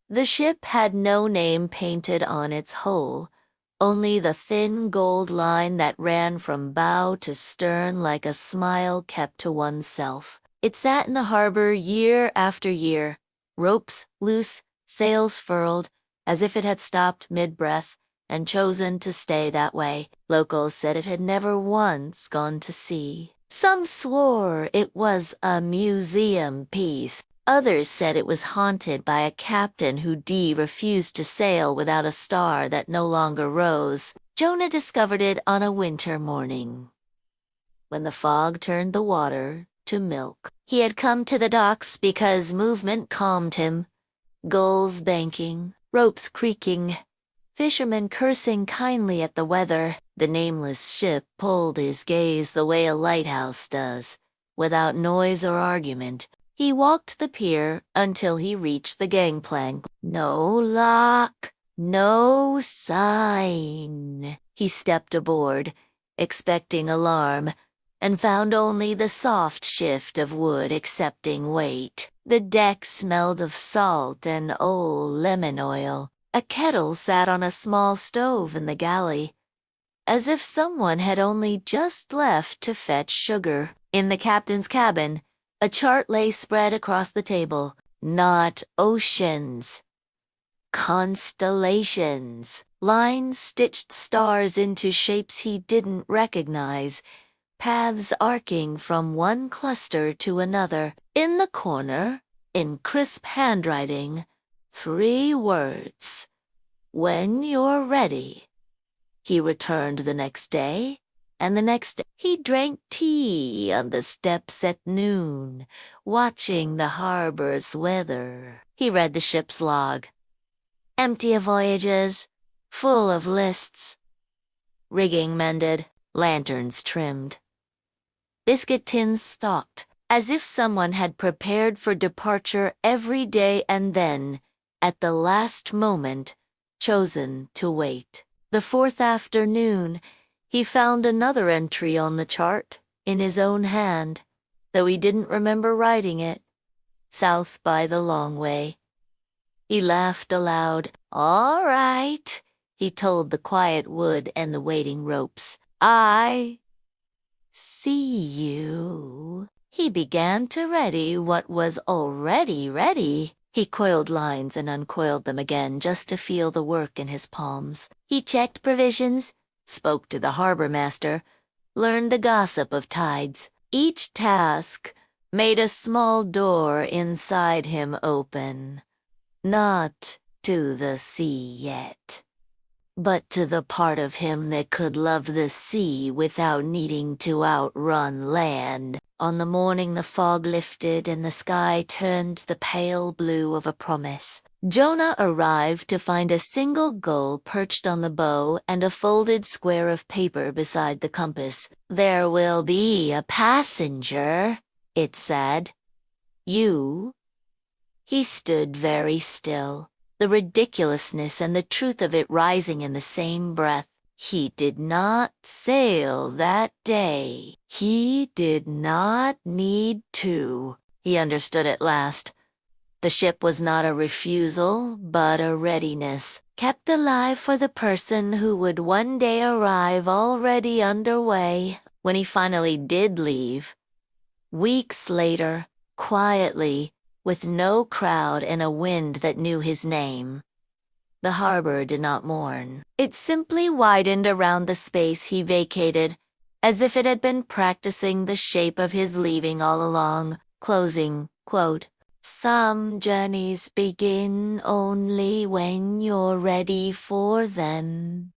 The ship had no name painted on its hull, only the thin gold line that ran from bow to stern like a smile kept to oneself. It sat in the harbor year after year, ropes loose, sails furled, as if it had stopped mid-breath and chosen to stay that way. Locals said it had never once gone to sea. Some swore it was a museum piece. Others said it was haunted by a captain who refused to sail without a star that no longer rose. Jonah discovered it on a winter morning, when the fog turned the water to milk. He had come to the docks because movement calmed him. Gulls banking, ropes creaking, fishermen cursing kindly at the weather. The nameless ship pulled his gaze the way a lighthouse does, without noise or argument. He walked the pier until he reached the gangplank. No lock, no sign. He stepped aboard, expecting alarm, and found only the soft shift of wood accepting weight. The deck smelled of salt and old lemon oil. A kettle sat on a small stove in the galley, as if someone had only just left to fetch sugar. In the captain's cabin, a chart lay spread across the table. Not oceans, constellations. Lines stitched stars into shapes he didn't recognize, paths arcing from one cluster to another. In the corner, in crisp handwriting, 3 words: "When you're ready." He returned the next day, and the next day. He drank tea on the steps at noon, watching the harbor's weather. He read the ship's log, empty of voyages, full of lists. Rigging mended, lanterns trimmed, biscuit tins stocked, as if someone had prepared for departure every day and then, at the last moment, chosen to wait. The 4th afternoon, he found another entry on the chart, in his own hand, though he didn't remember writing it. South by the Long Way. He laughed aloud. "All right," he told the quiet wood and the waiting ropes. "I see you." He began to ready what was already ready. He coiled lines and uncoiled them again just to feel the work in his palms. He checked provisions, spoke to the harbor master, learned the gossip of tides. Each task made a small door inside him open, not to the sea yet, but to the part of him that could love the sea without needing to outrun land. On the morning the fog lifted and the sky turned the pale blue of a promise, Jonah arrived to find a single gull perched on the bow and a folded square of paper beside the compass. "There will be a passenger," it said. "You?" He stood very still, the ridiculousness and the truth of it rising in the same breath. He did not sail that day. He did not need to. He understood at last. The ship was not a refusal, but a readiness, kept alive for the person who would one day arrive already underway. When he finally did leave, weeks later, quietly, with no crowd and a wind that knew his name, the harbor did not mourn. It simply widened around the space he vacated, as if it had been practicing the shape of his leaving all along, closing, quote, "Some journeys begin only when you're ready for them."